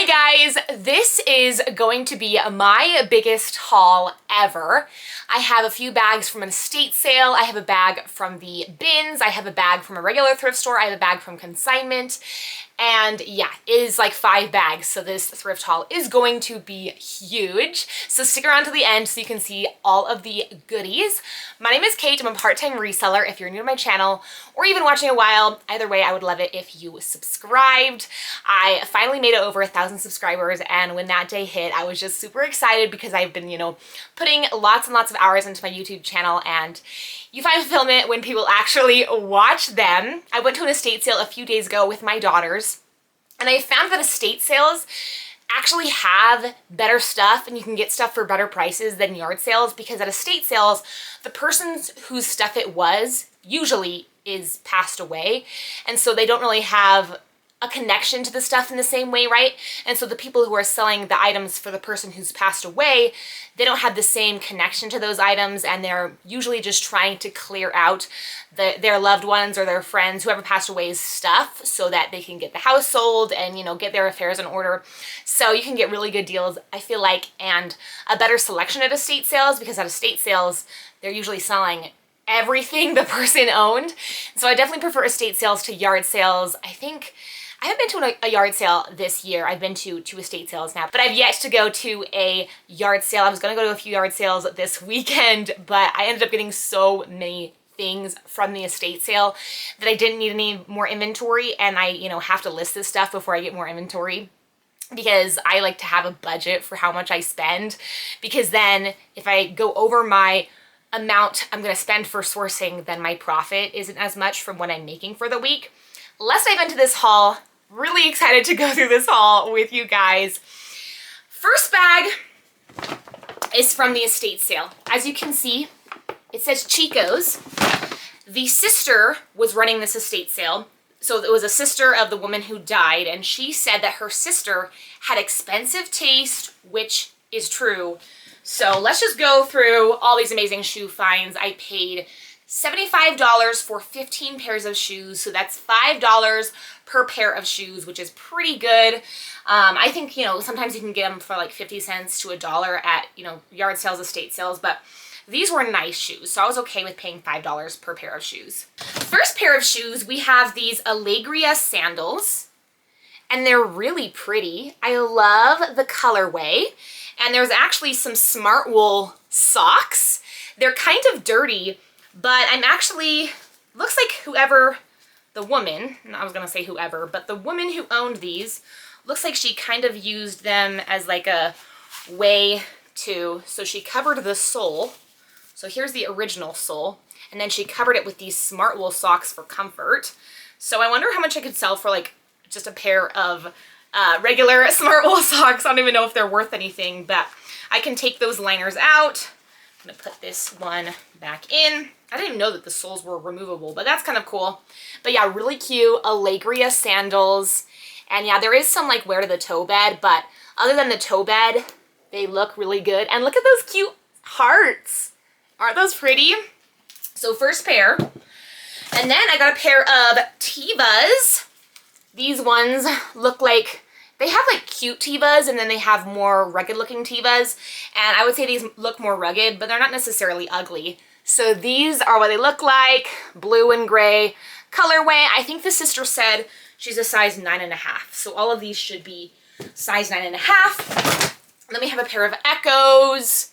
Hi guys, this is going to be my biggest haul ever. I have a few bags from an estate sale, I have a bag from the bins, I have a bag from a regular thrift store, I have a bag from consignment, and yeah, it is like 5 bags, so this thrift haul is going to be huge. So stick around to the end so you can see all of the goodies. My name is Kate, I'm a part-time reseller. If you're new to my channel, or even watching a while, either way, I would love it if you subscribed. I finally made it over 1,000 subscribers, and when that day hit, I was just super excited because I've been, putting lots and lots of hours into my YouTube channel, and you find fulfillment when people actually watch them. I went to an estate sale a few days ago with my daughters, and I found that estate sales actually have better stuff and you can get stuff for better prices than yard sales, because at estate sales, the person whose stuff it was usually is passed away, and so they don't really have a connection to the stuff in the same way, right? And so the people who are selling the items for the person who's passed away, they don't have the same connection to those items, and they're usually just trying to clear out their loved ones or their friends, whoever passed away's stuff, so that they can get the house sold and, get their affairs in order. So you can get really good deals, I feel like, and a better selection at estate sales, because at estate sales, they're usually selling everything the person owned. So I definitely prefer estate sales to yard sales. I haven't been to a yard sale this year. I've been to 2 estate sales now, but I've yet to go to a yard sale. I was gonna go to a few yard sales this weekend, but I ended up getting so many things from the estate sale that I didn't need any more inventory, and I, have to list this stuff before I get more inventory, because I like to have a budget for how much I spend, because then if I go over my amount I'm gonna spend for sourcing, then my profit isn't as much from what I'm making for the week. Let's dive into this haul. Really excited to go through this haul with you guys. First bag is from the estate sale. As you can see, it says Chico's. The sister was running this estate sale. So it was a sister of the woman who died, and she said that her sister had expensive taste, which is true. So let's just go through all these amazing shoe finds. I paid $75 for 15 pairs of shoes, so that's $5 per pair of shoes, which is pretty good. I think, sometimes you can get them for like 50 cents to $1 at, yard sales, estate sales, but these were nice shoes, so I was okay with paying $5 per pair of shoes. First pair of shoes, we have these Allegria sandals, and they're really pretty. I love the colorway, and there's actually some smart wool socks. They're kind of dirty, but looks like whoever, the woman, I was gonna say whoever, but the woman who owned these, looks like she kind of used them as like a way to, so she covered the sole. So here's the original sole, and then she covered it with these smart wool socks for comfort. So I wonder how much I could sell for like just a pair of regular smart wool socks. I don't even know if they're worth anything, but I can take those liners out. I'm gonna put this one back in. I didn't even know that the soles were removable, but that's kind of cool. But yeah, really cute Allegria sandals. And yeah, there is some like wear to the toe bed, but other than the toe bed, they look really good. And look at those cute hearts. Aren't those pretty? So first pair. And then I got a pair of Tevas. These ones look like, they have like cute Tevas, and then they have more rugged looking Tevas. And I would say these look more rugged, but they're not necessarily ugly. So these are what they look like, blue and gray colorway. I think the sister said she's a size 9.5. So all of these should be size 9.5. Then we have a pair of Echoes.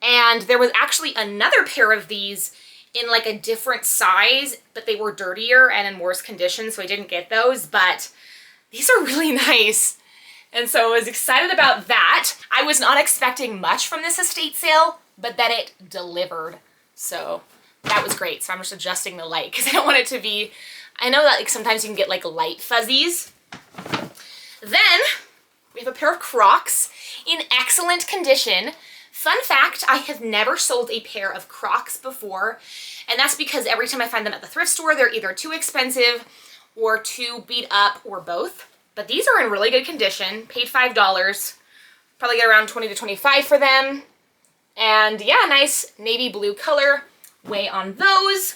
And there was actually another pair of these in like a different size, but they were dirtier and in worse condition, so I didn't get those, but these are really nice. And so I was excited about that. I was not expecting much from this estate sale, but then it delivered. So that was great. So I'm just adjusting the light because I don't want it to be, I know that like sometimes you can get like light fuzzies. Then we have a pair of Crocs in excellent condition. Fun fact, I have never sold a pair of Crocs before, and that's because every time I find them at the thrift store, they're either too expensive or too beat up or both. But these are in really good condition. Paid $5. Probably get around 20 to 25 for them. And yeah, nice navy blue color way on those.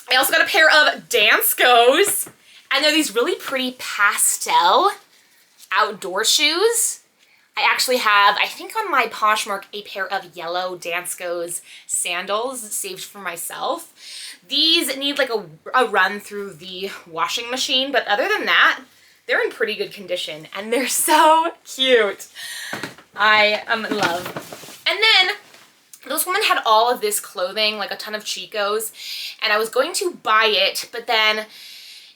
I also got a pair of Danskos, and they're these really pretty pastel. outdoor shoes. I actually have, I think on my Poshmark, a pair of yellow Dansko's sandals saved for myself. These need like a run through the washing machine, but other than that, they're in pretty good condition and they're so cute. I am in love. And then this woman had all of this clothing, like a ton of Chico's, and I was going to buy it, but then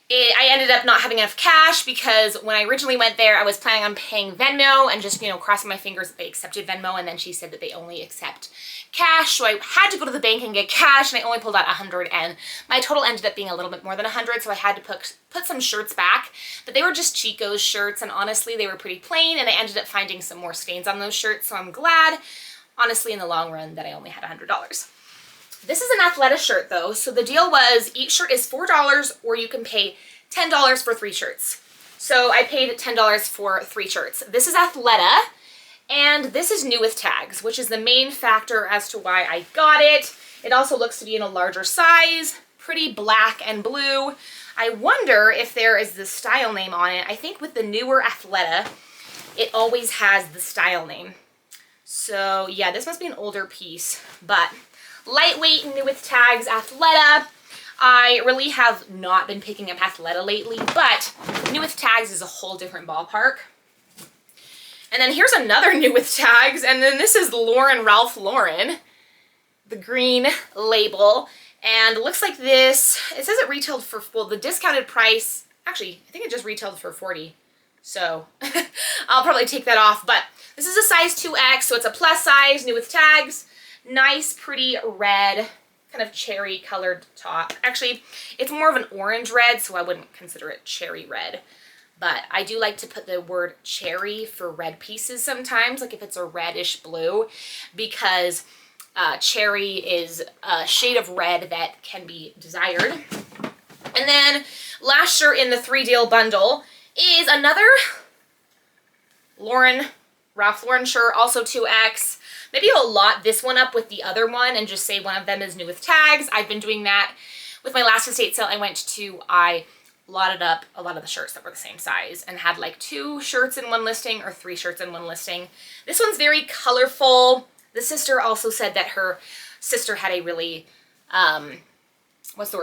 I ended up not having enough cash because when I originally went there, I was planning on paying Venmo and just, you know, crossing my fingers that they accepted Venmo, and then she said that they only accept cash, so I had to go to the bank and get cash, and I only pulled out 100, and my total ended up being a little bit more than 100, so I had to put some shirts back, but they were just Chico's shirts, and honestly, they were pretty plain, and I ended up finding some more stains on those shirts, so I'm glad, honestly, in the long run, that I only had $100. This is an Athleta shirt though, so the deal was each shirt is $4 or you can pay $10 for 3 shirts. So I paid $10 for 3 shirts. This is Athleta, and this is new with tags, which is the main factor as to why I got it. It also looks to be in a larger size, pretty black and blue. I wonder if there is the style name on it. I think with the newer Athleta, it always has the style name. So yeah, this must be an older piece, but lightweight, new with tags, Athleta. I really have not been picking up Athleta lately, but new with tags is a whole different ballpark. And then here's another new with tags, and then this is Ralph Lauren, the green label, and it looks like this, it says it retailed for, well, the discounted price, actually, I think it just retailed for $40, so I'll probably take that off, but this is a size 2X, so it's a plus size, new with tags. Nice, pretty red, kind of cherry colored top. Actually, it's more of an orange red, so I wouldn't consider it cherry red. But I do like to put the word cherry for red pieces sometimes, like if it's a reddish blue, because cherry is a shade of red that can be desired. And then last shirt in the 3-deal bundle is another Ralph Lauren shirt, also 2X. Maybe I'll lot this one up with the other one and just say one of them is new with tags. I've been doing that with my last estate sale I went to. I lotted up a lot of the shirts that were the same size and had like 2 shirts in one listing or 3 shirts in one listing. This one's very colorful. The sister also said that her sister had a really,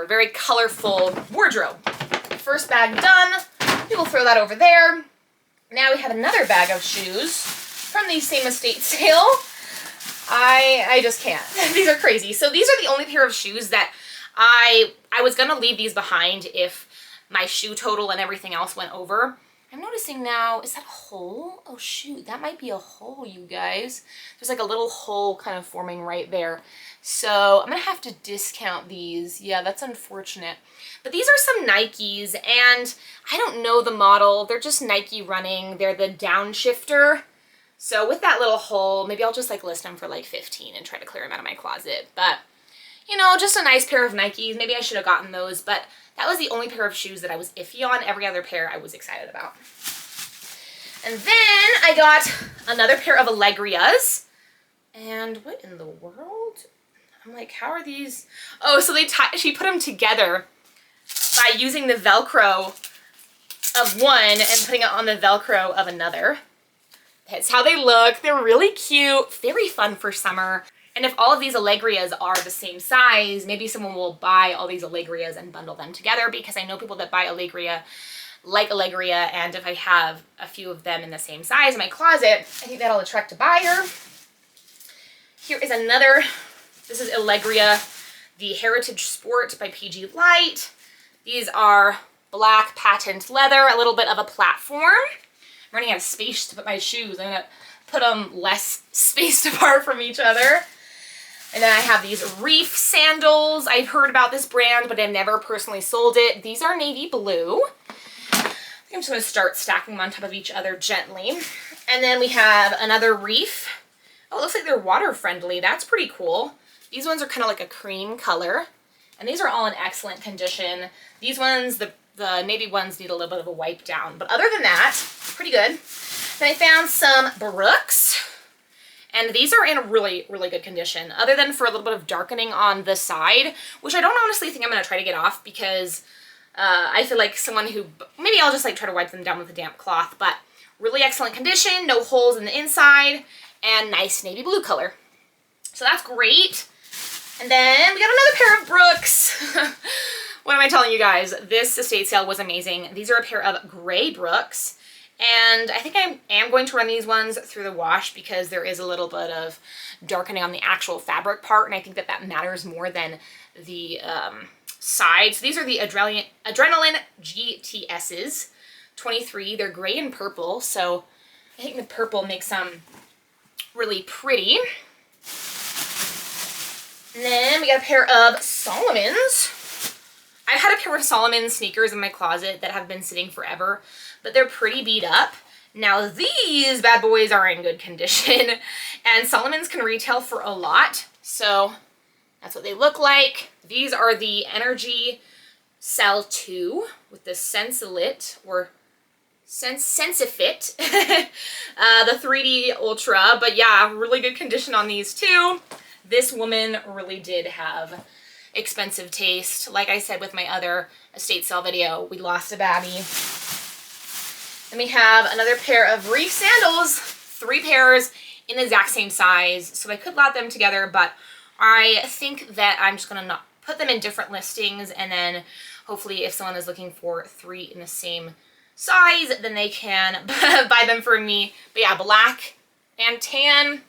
very colorful wardrobe. First bag done. We will throw that over there. Now we have another bag of shoes from the same estate sale. I just can't. These are crazy. So these are the only pair of shoes that I was going to leave these behind if my shoe total and everything else went over. I'm noticing now, is that a hole? Oh shoot, that might be a hole, you guys. There's like a little hole kind of forming right there. So I'm going to have to discount these. Yeah, that's unfortunate. But these are some Nikes, and I don't know the model. They're just Nike running. They're the Downshifter. So with that little hole, maybe I'll just like list them for like 15 and try to clear them out of my closet. But, you know, just a nice pair of Nikes. Maybe I should have gotten those, but that was the only pair of shoes that I was iffy on. Every other pair I was excited about. And then I got another pair of Allegrias. And what in the world? I'm like, how are these? Oh, so she put them together by using the Velcro of one and putting it on the Velcro of another. That's how they look. They're really cute, very fun for summer. And if all of these Allegrias are the same size, maybe someone will buy all these Allegrias and bundle them together, because I know people that buy Allegria like Allegria, and if I have a few of them in the same size in my closet, I think that'll attract a buyer. Here is another, this is Allegria, the Heritage Sport by PG Light. These are black patent leather, a little bit of a platform. I'm running out of space to put my shoes. I'm gonna put them less spaced apart from each other. And then I have these Reef sandals. I've heard about this brand, but I've never personally sold it. These are navy blue. I'm just gonna start stacking them on top of each other gently. And then we have another Reef. Oh, it looks like they're water friendly. That's pretty cool. These ones are kind of like a cream color. And these are all in excellent condition. These ones, the navy ones need a little bit of a wipe down. But other than that, pretty good. Then I found some Brooks. And these are in really, really good condition, other than for a little bit of darkening on the side, which I don't honestly think I'm going to try to get off, because I feel like someone who, maybe I'll just like try to wipe them down with a damp cloth, but Really excellent condition, no holes in the inside, and nice navy blue color. So that's great. And then we got another pair of Brooks. What am I telling you guys? This estate sale was amazing. These are a pair of gray Brooks. And I think I am going to run these ones through the wash because there is a little bit of darkening on the actual fabric part, and I think that that matters more than the sides. These are the Adrenaline GTSs, 23. They're gray and purple, so I think the purple makes them really pretty. And then we got a pair of Solomons. I've had a pair of Solomon sneakers in my closet that have been sitting forever, but they're pretty beat up. Now these bad boys are in good condition, and Solomons can retail for a lot, so that's what they look like. These are the Energy Cell 2 with the Sensilit, or Sensifit, the 3D Ultra, but yeah, really good condition on these too. This woman really did have expensive taste. Like I said with my other estate sale video, we lost a baddie. Then we have another pair of Reef sandals, 3 pairs in the exact same size. So I could lot them together, but I think that I'm just gonna not put them in different listings, and then hopefully if someone is looking for 3 in the same size, then they can buy them from me. But yeah, black and tan.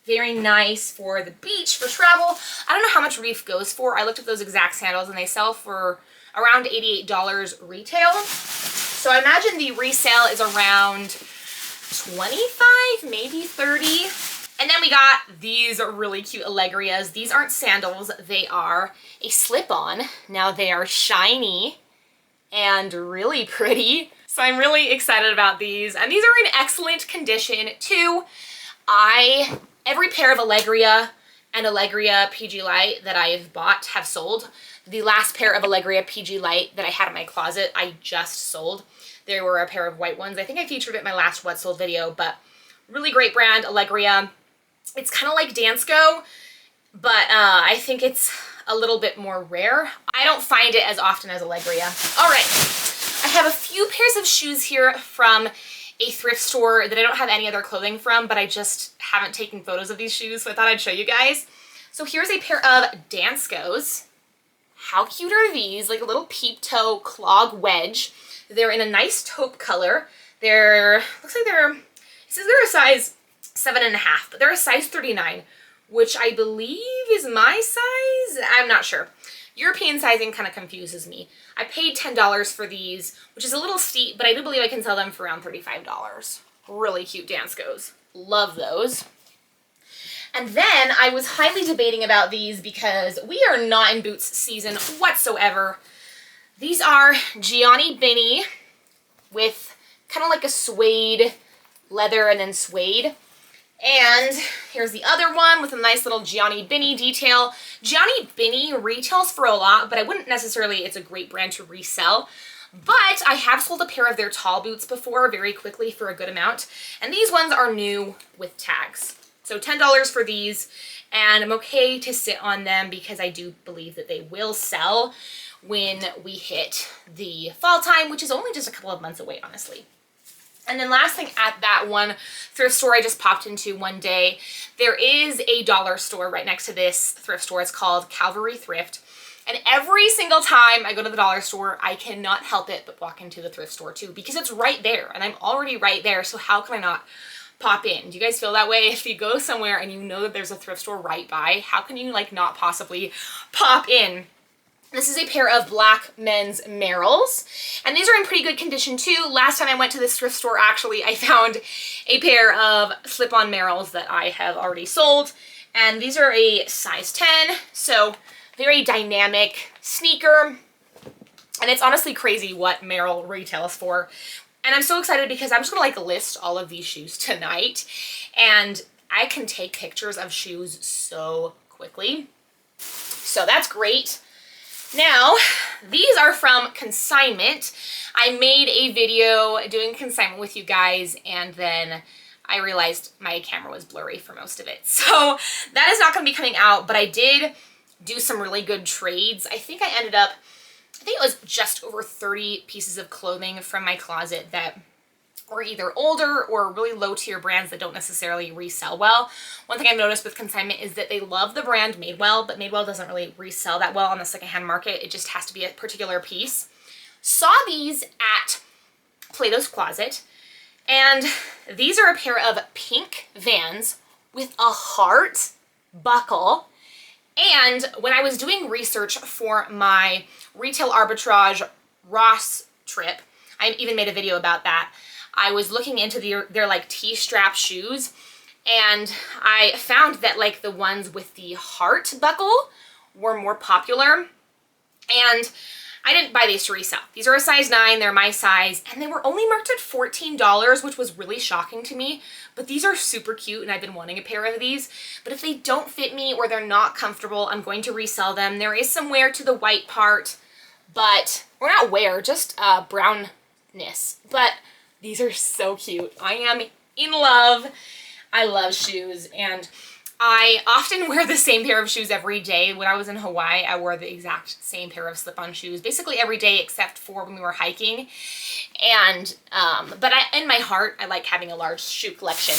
Very nice for the beach, for travel. I don't know how much Reef goes for. I looked at those exact sandals and they sell for around $88 retail. So I imagine the resale is around 25, maybe 30. And then we got these really cute Allegrias. These aren't sandals, they are a slip-on. Now they are shiny and really pretty. So I'm really excited about these. And these are in excellent condition too. Every pair of Allegria and Allegria PG Light that I've bought have sold. The last pair of Allegria PG Light that I had in my closet, I just sold. There were a pair of white ones. I think I featured it in my last What Sold video, but really great brand, Allegria. It's kind of like Dansko, but I think it's a little bit more rare. I don't find it as often as Allegria. All right, I have a few pairs of shoes here from a thrift store that I don't have any other clothing from, but I just haven't taken photos of these shoes, so I thought I'd show you guys. So here's a pair of Danskos. How cute are these? Like a little peep toe clog wedge. They're in a nice taupe color. Looks like it says they're a size 7.5, but they're a size 39, which I believe is my size. I'm not sure. European sizing kind of confuses me. I paid $10 for these, which is a little steep, but I do believe I can sell them for around $35. Really cute Danskos. Love those. And then I was highly debating about these because we are not in boots season whatsoever. These are Gianni Bini with kind of like a suede leather and then suede. And here's the other one with a nice little Gianni Bini detail. Gianni Bini retails for a lot, but I wouldn't necessarily, it's a great brand to resell. But I have sold a pair of their tall boots before very quickly for a good amount. And these ones are new with tags. So $10 for these, and I'm okay to sit on them because I do believe that they will sell when we hit the fall time, which is only just a couple of months away, honestly. And then last thing at that one thrift store I just popped into one day, there is a dollar store right next to this thrift store. It's called Calvary Thrift. And every single time I go to the dollar store, I cannot help it but walk into the thrift store too, because it's right there and I'm already right there. So how can I not pop in? Do you guys feel that way? If you go somewhere and you know that there's a thrift store right by, how can you like not possibly pop in? This is a pair of black men's Merrells, and these are in pretty good condition too. Last time I went to this thrift store, actually, I found a pair of slip-on Merrells that I have already sold, and these are a size 10, so very dynamic sneaker, and it's honestly crazy what Merrell retails for. And I'm so excited because I'm just gonna like list all of these shoes tonight, and I can take pictures of shoes so quickly, so that's great. Now, these are from consignment. I made a video doing consignment with you guys, and then I realized my camera was blurry for most of it. So that is not going to be coming out, but I did do some really good trades. I think it was just over 30 pieces of clothing from my closet that or either older or really low tier brands that don't necessarily resell well. One thing I've noticed with consignment is that they love the brand Madewell, but Madewell doesn't really resell that well on the secondhand market. It just has to be a particular piece. Saw these at Plato's Closet, and these are a pair of pink Vans with a heart buckle. And when I was doing research for my retail arbitrage Ross trip, I even made a video about that. I was looking into their like T-strap shoes, and I found that like the ones with the heart buckle were more popular, and I didn't buy these to resell. These are a size 9, they're my size, and they were only marked at $14, which was really shocking to me, but these are super cute and I've been wanting a pair of these. But if they don't fit me or they're not comfortable, I'm going to resell them. There is some wear to the white part, but, or not wear, just brownness, but these are so cute. I am in love. I love shoes, and I often wear the same pair of shoes every day. When I was in Hawaii, I wore the exact same pair of slip-on shoes, basically every day except for when we were hiking. And, but in my heart, I like having a large shoe collection.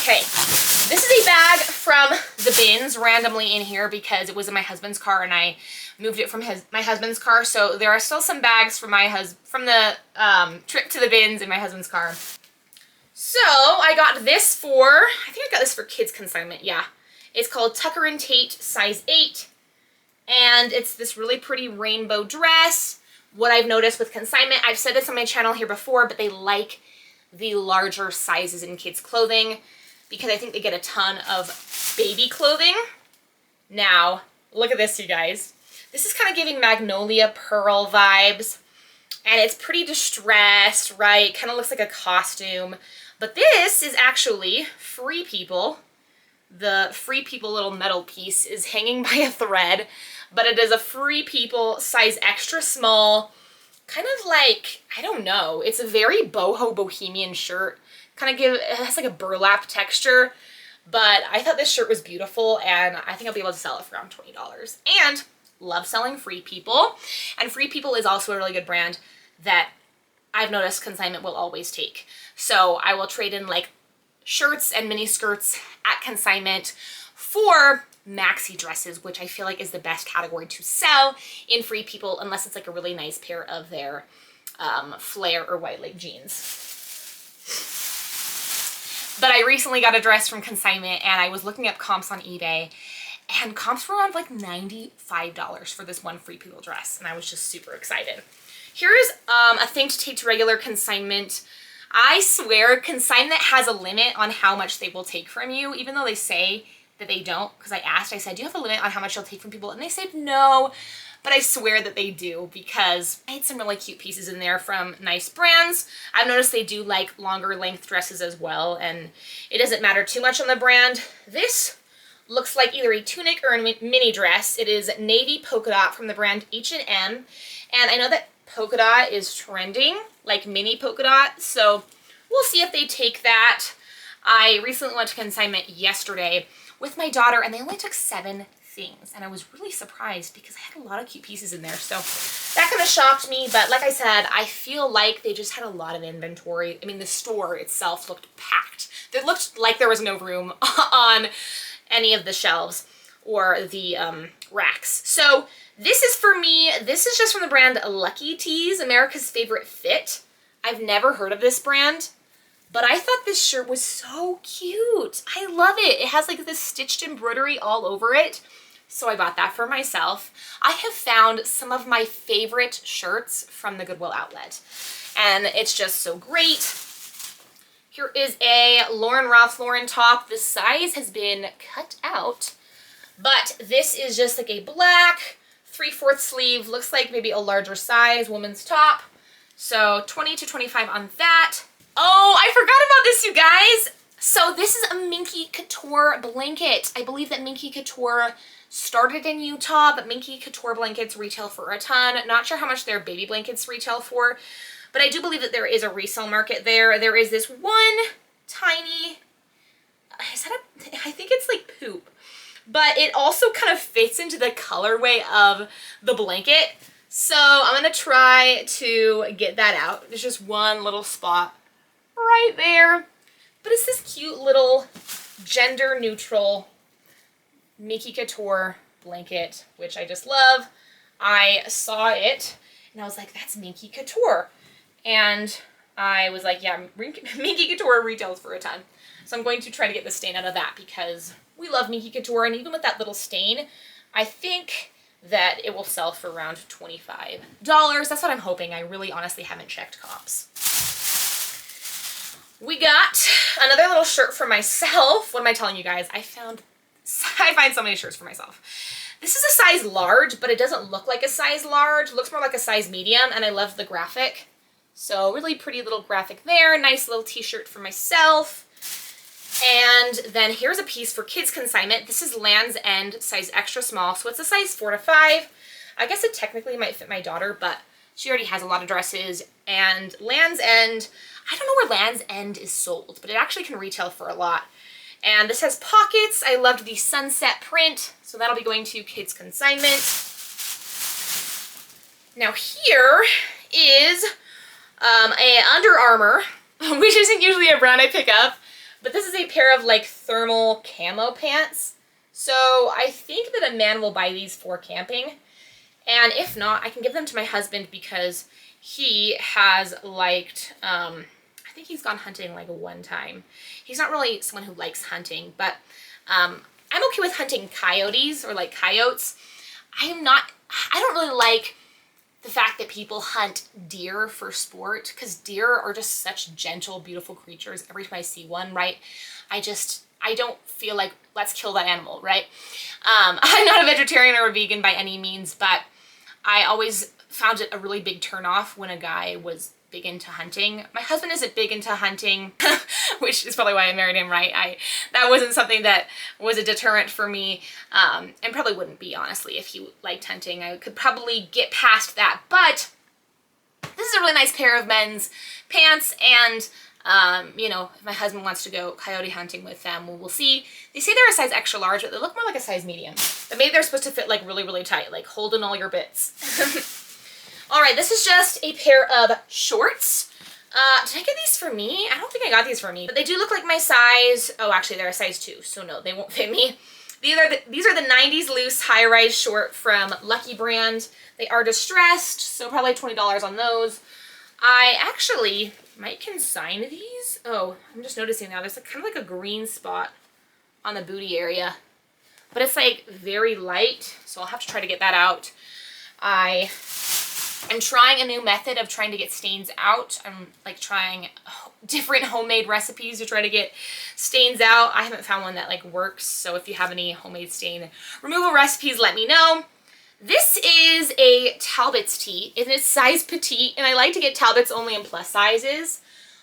Okay, this is a bag from the bins randomly in here because it was in my husband's car and I moved it from my husband's car. So there are still some bags from from the trip to the bins in my husband's car. So I got this for, I think I got this for kids consignment, yeah. It's called Tucker and Tate size 8, and it's this really pretty rainbow dress. What I've noticed with consignment, I've said this on my channel here before, but they like the larger sizes in kids clothing because I think they get a ton of baby clothing. Now, look at this, you guys. This is kind of giving Magnolia Pearl vibes, and it's pretty distressed, right? Kind of looks like a costume. But this is actually Free People. The Free People little metal piece is hanging by a thread, but it is a Free People size extra small, kind of like, I don't know, it's a very boho bohemian shirt. It has like a burlap texture, but I thought this shirt was beautiful, and I think I'll be able to sell it for around $20. And love selling Free People, and Free People is also a really good brand that I've noticed consignment will always take. So I will trade in like shirts and mini skirts at consignment for maxi dresses, which I feel like is the best category to sell in Free People, unless it's like a really nice pair of their flare or white leg jeans. But I recently got a dress from consignment, and I was looking up comps on eBay, and comps were around like $95 for this one Free People dress, and I was just super excited. Here's a thing to take to regular consignment. I swear consignment has a limit on how much they will take from you, even though they say that they don't, because I asked, I said, do you have a limit on how much you'll take from people? And they said no, but I swear that they do, because I had some really cute pieces in there from nice brands. I've noticed they do like longer length dresses as well, and it doesn't matter too much on the brand. This looks like either a tunic or a mini dress. It is navy polka dot from the brand H&M, and I know that polka dot is trending, like mini polka dot, so we'll see if they take that. I recently went to consignment yesterday with my daughter, and they only took 7 things, and I was really surprised because I had a lot of cute pieces in there, so that kind of shocked me. But like I said, I feel like they just had a lot of inventory. I mean, the store itself looked packed. It looked like there was no room on any of the shelves or the racks. So this is for me. This is just from the brand Lucky Tees, America's Favorite Fit. I've never heard of this brand, but I thought this shirt was so cute. I love it. It has like this stitched embroidery all over it. So I bought that for myself. I have found some of my favorite shirts from the Goodwill outlet, and it's just so great. Here is a Ralph Lauren top. The size has been cut out, but this is just like a black 3/4 sleeve. Looks like maybe a larger size woman's top. So 20 to 25 on that. Oh, I forgot about this, you guys. So this is a Minky Couture blanket. I believe that Minky Couture started in Utah, but Minky Couture blankets retail for a ton. Not sure how much their baby blankets retail for, but I do believe that there is a resale market there. There is this one tiny, I think it's like poop, but it also kind of fits into the colorway of the blanket. So I'm gonna try to get that out. There's just one little spot right there. But it's this cute little gender neutral Miki Couture blanket, which I just love. I saw it and I was like, that's Miki Couture. And I was like, yeah, Miki Couture retails for a ton. So I'm going to try to get the stain out of that because we love Miki Couture. And even with that little stain, I think that it will sell for around $25. That's what I'm hoping. I really honestly haven't checked comps. We got another little shirt for myself. What am I telling you guys? I find so many shirts for myself. This is a size large, but it doesn't look like a size large. It looks more like a size medium, and I love the graphic. So really pretty little graphic there. Nice little t-shirt for myself. And then here's a piece for kids consignment. This is Land's End, size extra small. So it's a size 4 to 5. I guess it technically might fit my daughter, but she already has a lot of dresses. And Land's End, I don't know where Land's End is sold, but it actually can retail for a lot. And this has pockets. I loved the sunset print, so that'll be going to kids consignment. Now here is a Under Armour, which isn't usually a brand I pick up, but this is a pair of like thermal camo pants. So I think that a man will buy these for camping. And if not, I can give them to my husband because he has liked, I think he's gone hunting like one time. He's not really someone who likes hunting, but I'm okay with hunting coyotes or like coyotes. I don't really like the fact that people hunt deer for sport because deer are just such gentle, beautiful creatures. Every time I see one, right, I don't feel like, let's kill that animal, right? I'm not a vegetarian or a vegan by any means, but I always found it a really big turnoff when a guy was big into hunting. My husband isn't big into hunting, which is probably why I married him, right? That wasn't something that was a deterrent for me, and probably wouldn't be, honestly, if he liked hunting. I could probably get past that, but this is a really nice pair of men's pants, and you know, if my husband wants to go coyote hunting with them, we'll see. They say they're a size extra large, but they look more like a size medium. But maybe they're supposed to fit like really, really tight, like holding all your bits. All right, this is just a pair of shorts. Did I get these for me? I don't think I got these for me, but they do look like my size. Oh, actually they're a size 2, so no, they won't fit me. These are the 90s loose high-rise short from Lucky Brand. They are distressed, so probably $20 on those. I actually might consign these. Oh, I'm just noticing now there's kind of like a green spot on the booty area, but it's like very light, so I'll have to try to get that out. I'm trying a new method of trying to get stains out. I'm like trying different homemade recipes to try to get stains out. I haven't found one that like works, so if you have any homemade stain removal recipes, let me know. This is a Talbot's tee, and it's size petite, and I like to get Talbot's only in plus sizes,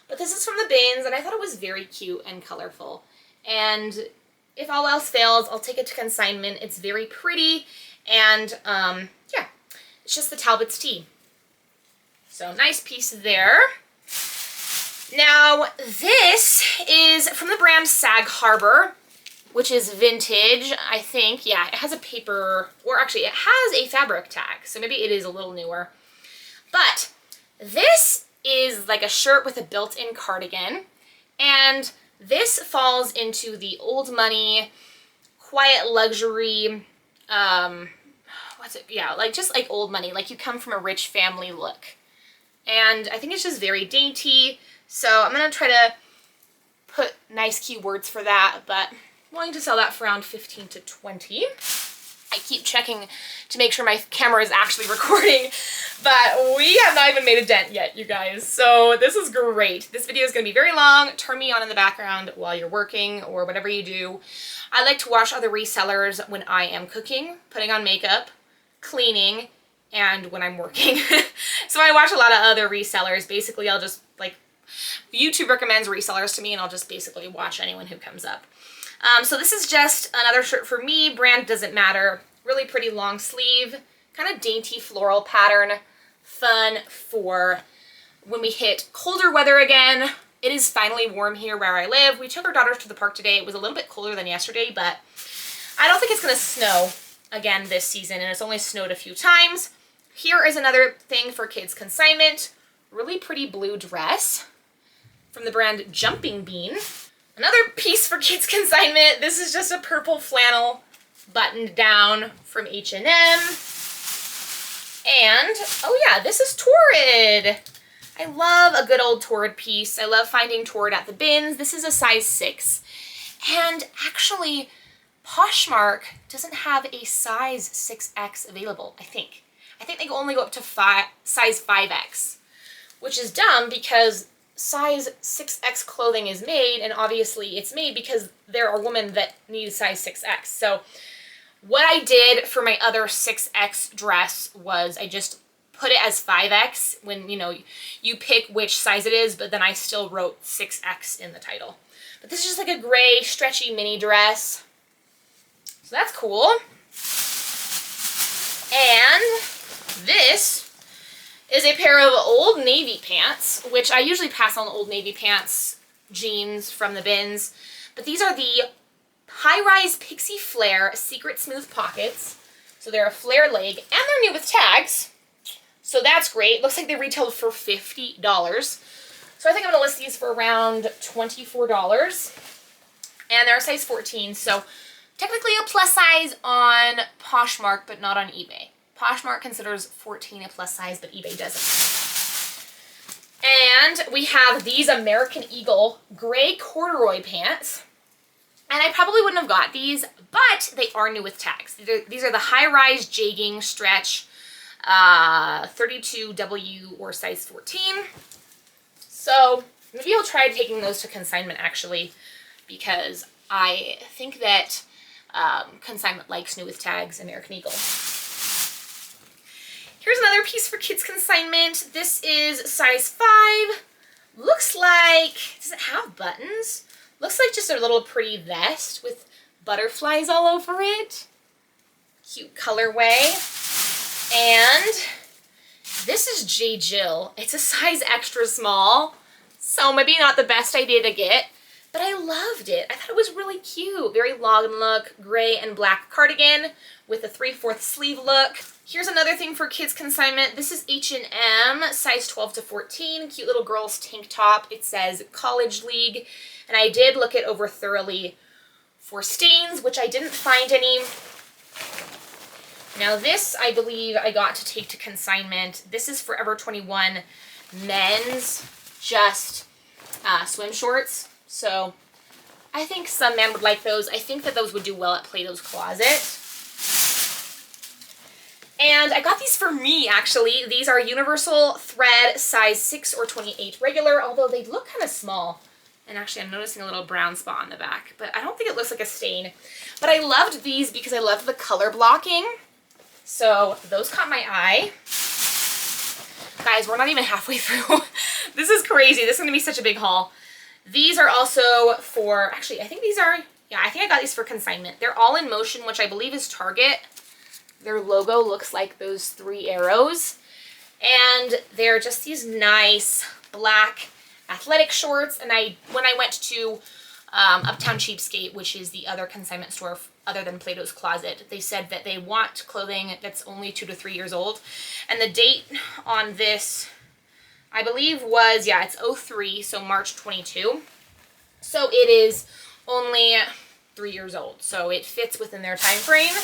but this is from the bins, and I thought it was very cute and colorful. And if all else fails, I'll take it to consignment. It's very pretty, and yeah, it's just the Talbot's tee. So nice piece there. Now this is from the brand Sag Harbor, which is vintage, I think. Yeah, it has a paper, or actually it has a fabric tag, so maybe it is a little newer. But this is like a shirt with a built-in cardigan, and this falls into the old money, quiet luxury, what's it? Yeah, like just like old money, like you come from a rich family look. And I think it's just very dainty, so I'm gonna try to put nice keywords for that, but I'm willing to sell that for around 15 to 20. I keep checking to make sure my camera is actually recording, but we have not even made a dent yet, you guys. So this is great. This video is gonna be very long. Turn me on in the background while you're working or whatever you do. I like to watch other resellers when I am cooking, putting on makeup, cleaning, and when I'm working. So I watch a lot of other resellers. Basically, I'll just like, YouTube recommends resellers to me, and I'll just basically watch anyone who comes up. So this is just another shirt for me. Brand doesn't matter. Really pretty long sleeve, kind of dainty floral pattern. Fun for when we hit colder weather again. It is finally warm here where I live. We took our daughters to the park today. It was a little bit colder than yesterday, but I don't think it's gonna snow again this season, and it's only snowed a few times. Here is another thing for kids consignment. Really pretty blue dress. from the brand Jumping Bean. Another piece for kids consignment. This is just a purple flannel buttoned down from H&M. And, oh yeah, this is Torrid. I love a good old Torrid piece. I love finding Torrid at the bins. This is a size 6. And actually, Poshmark doesn't have a size 6X available, I think. I think they only go up to size 5X, which is dumb because size 6X clothing is made, and obviously it's made because there are women that need size 6X. So what I did for my other 6X dress was I just put it as 5X when, you know, you pick which size it is, but then I still wrote 6X in the title. But this is just like a gray, stretchy mini dress. So that's cool. And this is a pair of Old Navy pants, which I usually pass on Old Navy pants, jeans from the bins. But these are the high-rise Pixie Flare Secret Smooth Pockets. So they're a flare leg, and they're new with tags. So that's great. Looks like they retailed for $50. So I think I'm going to list these for around $24. And they're a size 14, so technically a plus size on Poshmark, but not on eBay. Poshmark considers 14 a plus size, but eBay doesn't. And we have these American Eagle gray corduroy pants. And I probably wouldn't have got these, but they are new with tags. These are the high-rise jegging stretch 32W or size 14. So maybe I'll try taking those to consignment actually, because I think that consignment likes new with tags, American Eagle. Here's another piece for kids consignment. This is size 5. Looks like, does it have buttons? Looks like just a little pretty vest with butterflies all over it. Cute colorway. And this is J. Jill. It's a size extra small, so maybe not the best idea to get, but I loved it. I thought it was really cute. Very long look, gray and black cardigan with a 3/4 sleeve look. Here's another thing for kids consignment. This is H&M, size 12 to 14. Cute little girl's tank top. It says College League, and I did look it over thoroughly for stains, which I didn't find any. Now this, I believe, I got to take to consignment. This is Forever 21 men's just swim shorts. So I think some men would like those. I think that those would do well at Plato's Closet. And I got these for me, actually. These are universal thread, size 6 or 28 regular, although they look kind of small. And actually, I'm noticing a little brown spot on the back, but I don't think it looks like a stain. But I loved these because I loved the color blocking. So those caught my eye. Guys, we're not even halfway through. This is crazy. This is going to be such a big haul. These are also for, actually, I think these are, yeah, I think I got these for consignment. They're all in motion, which I believe is Target. Their logo looks like those 3 arrows. And they're just these nice black athletic shorts. And when I went to Uptown Cheapskate, which is the other consignment store other than Plato's Closet, they said that they want clothing that's only 2 to 3 years old. And the date on this, I believe, was, yeah, it's 03, so March 22. So it is only 3 years old. So it fits within their time frame.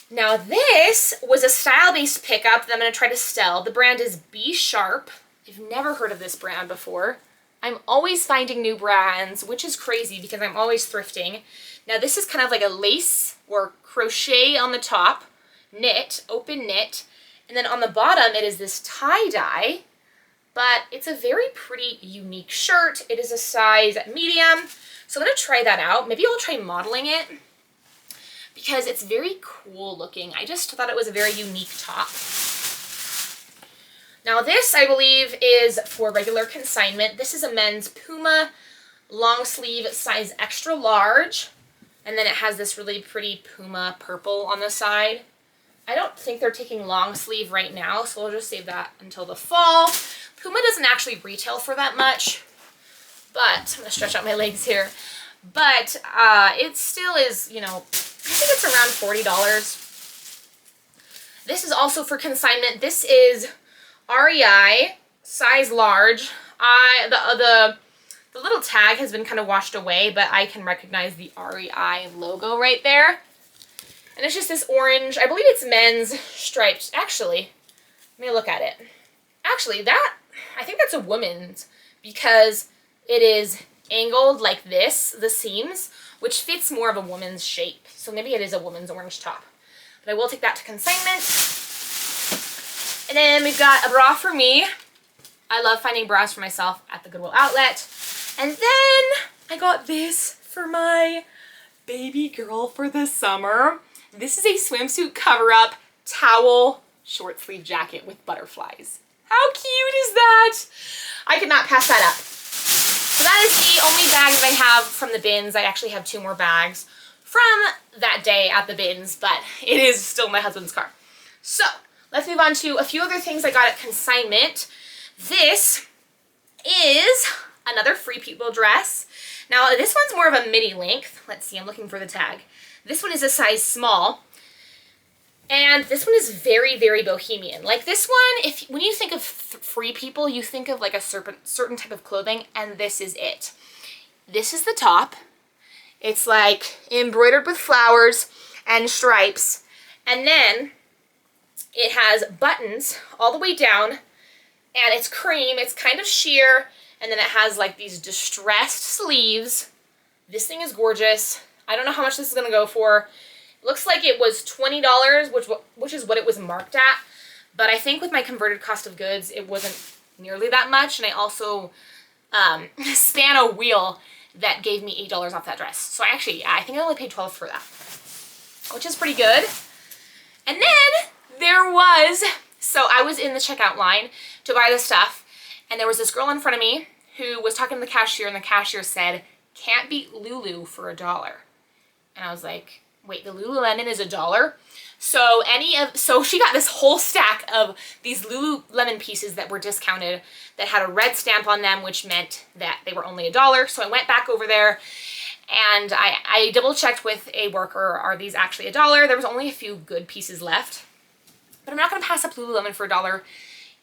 Now this was a style-based pickup that I'm going to try to sell. The brand is Be Sharp. I've never heard of this brand before. I'm always finding new brands, which is crazy because I'm always thrifting. Now this is kind of like a lace or crochet on the top, knit, open knit, and then on the bottom it is this tie-dye, but it's a very pretty unique shirt. It is a size medium, so I'm going to try that out. Maybe I'll try modeling it because it's very cool looking. I just thought it was a very unique top. Now this, I believe, is for regular consignment. This is a men's Puma long sleeve size extra large. And then it has this really pretty Puma purple on the side. I don't think they're taking long sleeve right now, so we'll just save that until the fall. Puma doesn't actually retail for that much, but I'm going to stretch out my legs here. But it still is, you know, I think it's around $40. This is also for consignment. This is REI, size large. The little tag has been kind of washed away, but I can recognize the REI logo right there. And it's just this orange, I believe it's men's striped. Actually, let me look at it. Actually, I think that's a woman's because it is angled like this, the seams, which fits more of a woman's shape. So maybe it is a woman's orange top. But I will take that to consignment. And then we've got a bra for me. I love finding bras for myself at the Goodwill outlet. And then I got this for my baby girl for the summer. This is a swimsuit cover-up towel short sleeve jacket with butterflies. How cute is that? I could not pass that up. So that is the only bag that I have from the bins. I actually have 2 more bags from that day at the bins, but it is still my husband's car. So let's move on to a few other things I got at consignment. This is another Free People dress. Now this one's more of a midi length. Let's see, I'm looking for the tag. This one is a size small. And this one is very, very bohemian. Like this one, when you think of Free People, you think of like a certain type of clothing, and this is it. This is the top. It's like embroidered with flowers and stripes. And then it has buttons all the way down, and it's cream. It's kind of sheer, and then it has like these distressed sleeves. This thing is gorgeous. I don't know how much this is gonna go for. Looks like it was $20, which is what it was marked at. But I think with my converted cost of goods, it wasn't nearly that much. And I also span a wheel that gave me $8 off that dress. So I think I only paid $12 for that, which is pretty good. And then so I was in the checkout line to buy the stuff, and there was this girl in front of me who was talking to the cashier, and the cashier said, "Can't beat Lulu for $1." And I was like, wait, the Lululemon is $1? So she got this whole stack of these Lululemon pieces that were discounted that had a red stamp on them, which meant that they were only $1. So I went back over there and I double checked with a worker, are these actually $1? There was only a few good pieces left, but I'm not gonna pass up Lululemon for $1,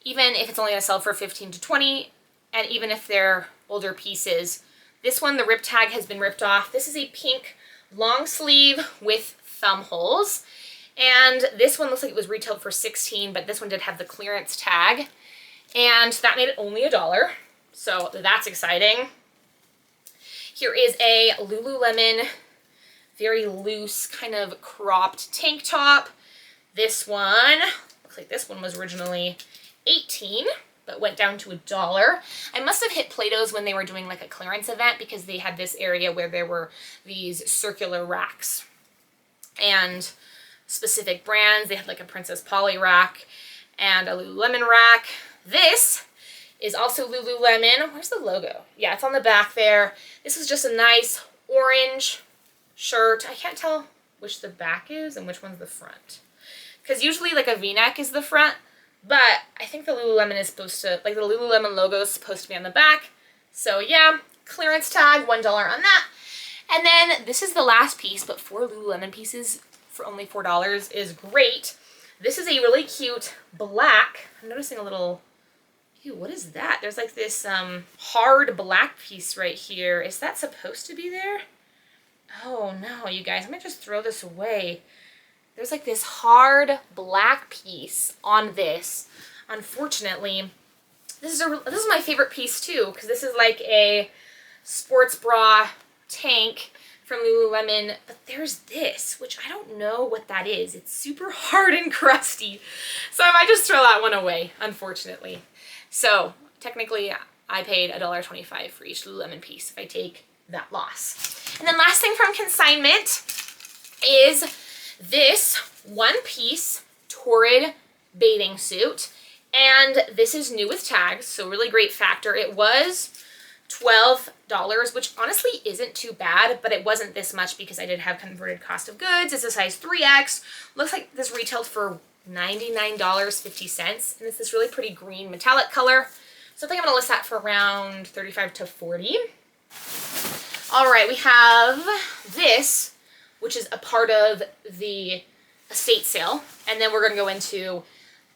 even if it's only gonna sell for 15 to 20, and even if they're older pieces. This one, the rip tag has been ripped off. This is a pink long sleeve with thumb holes, and this one looks like it was retailed for $16, but this one did have the clearance tag, and that made it only $1, so that's exciting. Here is a Lululemon very loose kind of cropped tank top. This one looks like this one was originally $18 but went down to $1. I must have hit Plato's when they were doing like a clearance event, because they had this area where there were these circular racks and specific brands. They had like a Princess Polly rack and a Lululemon rack. This is also Lululemon. Where's the logo? Yeah, it's on the back there. This was just a nice orange shirt. I can't tell which the back is and which one's the front, because usually like a V-neck is the front. But I think the Lululemon is supposed to, like the Lululemon logo is supposed to be on the back. So yeah, clearance tag, $1 on that. And then this is the last piece, but 4 Lululemon pieces for only $4 is great. This is a really cute black, I'm noticing a little, ew, what is that? There's like this hard black piece right here. Is that supposed to be there? Oh no, you guys, I might just throw this away. There's like this hard black piece on this. Unfortunately, this is my favorite piece too, because this is like a sports bra tank from Lululemon, but there's this, which I don't know what that is. It's super hard and crusty, so I might just throw that one away, unfortunately. So technically, I paid $1.25 for each Lululemon piece if I take that loss. And then last thing from consignment is this one-piece Torrid bathing suit, and this is new with tags, so really great factor. It was $12, which honestly isn't too bad, but it wasn't this much because I did have converted cost of goods. It's a size 3X. Looks like this retailed for $99.50, and it's this really pretty green metallic color. So I think I'm gonna list that for around $35 to $40. All right, we have this, which is a part of the estate sale. And then we're gonna go into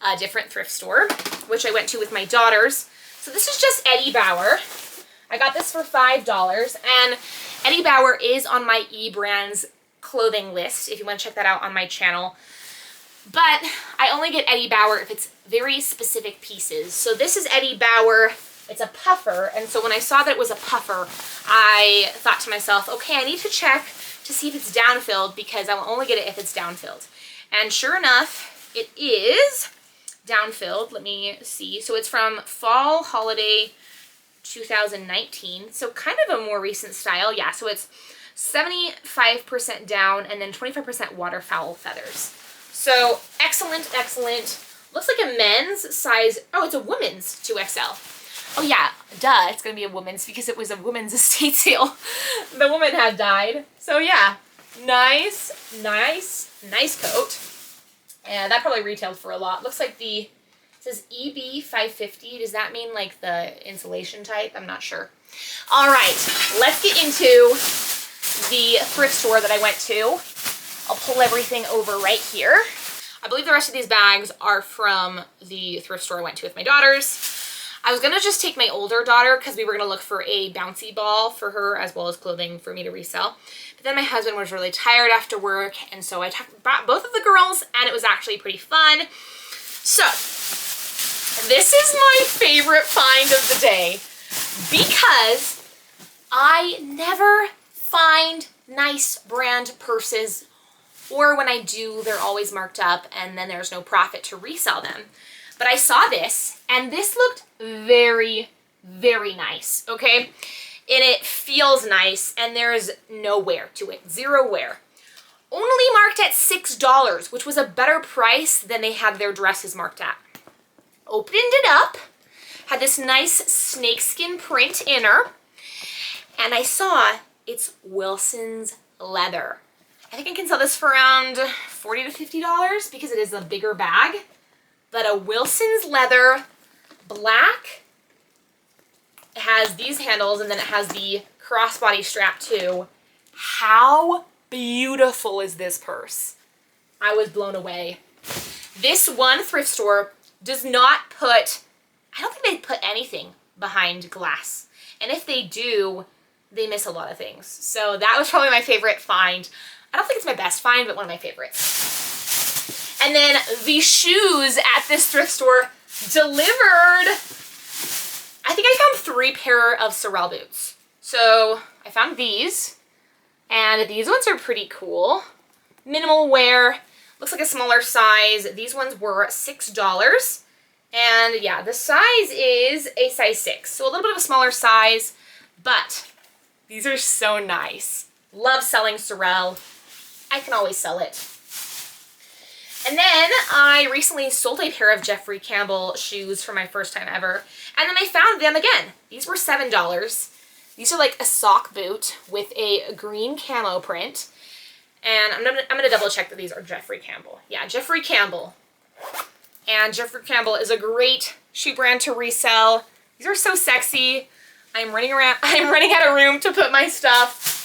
a different thrift store, which I went to with my daughters. So this is just Eddie Bauer. I got this for $5, and Eddie Bauer is on my eBrands clothing list if you want to check that out on my channel. But I only get Eddie Bauer if it's very specific pieces. So this is Eddie Bauer. It's a puffer, and so when I saw that it was a puffer, I thought to myself, okay, I need to check to see if it's down-filled because I will only get it if it's down-filled. And sure enough, it is down-filled. Let me see. So it's from Fall Holiday 2019. So kind of a more recent style. Yeah, so it's 75% down and then 25% waterfowl feathers. So excellent, excellent. Looks like a men's size. Oh, it's a woman's 2XL. Oh yeah, duh, it's gonna be a woman's because it was a woman's estate sale. The woman had died. So yeah, nice, nice, nice coat. And that probably retailed for a lot. Looks like it says EB 550. Does that mean like the insulation type? I'm not sure. All right, let's get into the thrift store that I went to. I'll pull everything over right here. I believe the rest of these bags are from the thrift store I went to with my daughters. I was gonna just take my older daughter because we were gonna look for a bouncy ball for her as well as clothing for me to resell. But then my husband was really tired after work, and so I brought both of the girls, and it was actually pretty fun. So, this is my favorite find of the day because I never find nice brand purses, or when I do, they're always marked up and then there's no profit to resell them. But I saw this, and this looked very, very nice, okay? And it feels nice, and there is no wear to it, zero wear. Only marked at $6, which was a better price than they had their dresses marked at. Opened it up, had this nice snakeskin print inner, and I saw it's Wilson's leather. I think I can sell this for around $40 to $50 because it is a bigger bag. But a Wilson's leather, black. It has these handles, and then it has the crossbody strap too. How beautiful is this purse? I was blown away. This one thrift store does not put, I don't think they put anything behind glass. And if they do, they miss a lot of things. So that was probably my favorite find. I don't think it's my best find, but one of my favorites. And then the shoes at this thrift store delivered. I think I found 3 pair of Sorel boots. So I found these, and these ones are pretty cool. Minimal wear, looks like a smaller size. These ones were $6. And yeah, the size is a size 6. So a little bit of a smaller size, but these are so nice. Love selling Sorel. I can always sell it. And then I recently sold a pair of Jeffrey Campbell shoes for my first time ever. And then I found them again. These were $7. These are like a sock boot with a green camo print. And I'm gonna double check that these are Jeffrey Campbell. Yeah, Jeffrey Campbell. And Jeffrey Campbell is a great shoe brand to resell. These are so sexy. I'm running out of room to put my stuff.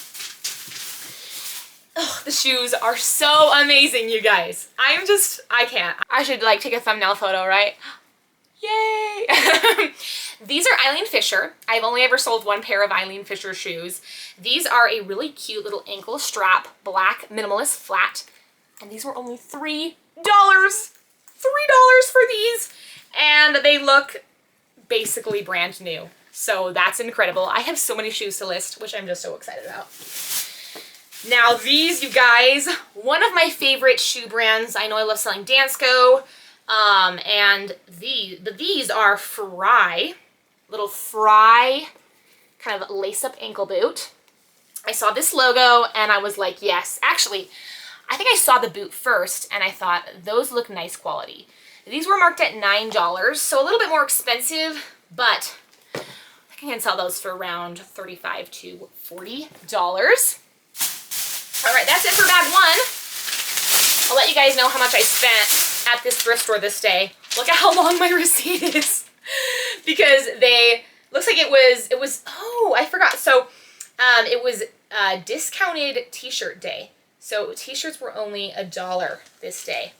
Oh, the shoes are so amazing, you guys. I can't. I should like take a thumbnail photo, right? Yay! These are Eileen Fisher. I've only ever sold 1 pair of Eileen Fisher shoes. These are a really cute little ankle strap, black minimalist flat. And these were only $3. $3 for these. And they look basically brand new. So that's incredible. I have so many shoes to list, which I'm just so excited about. Now these, you guys, one of my favorite shoe brands. I know I love selling Dansko, and these are Fry, little Fry kind of lace-up ankle boot. I saw this logo and I was like, yes. Actually, I think I saw the boot first and I thought those look nice quality. These were marked at $9, so a little bit more expensive, but I think I can sell those for around $35 to $40. All right, that's it for bag 1. I'll let you guys know how much I spent at this thrift store this day. Look at how long my receipt is. Because looks like it was, oh, I forgot. So it was discounted t-shirt day. So t-shirts were only $1 this day.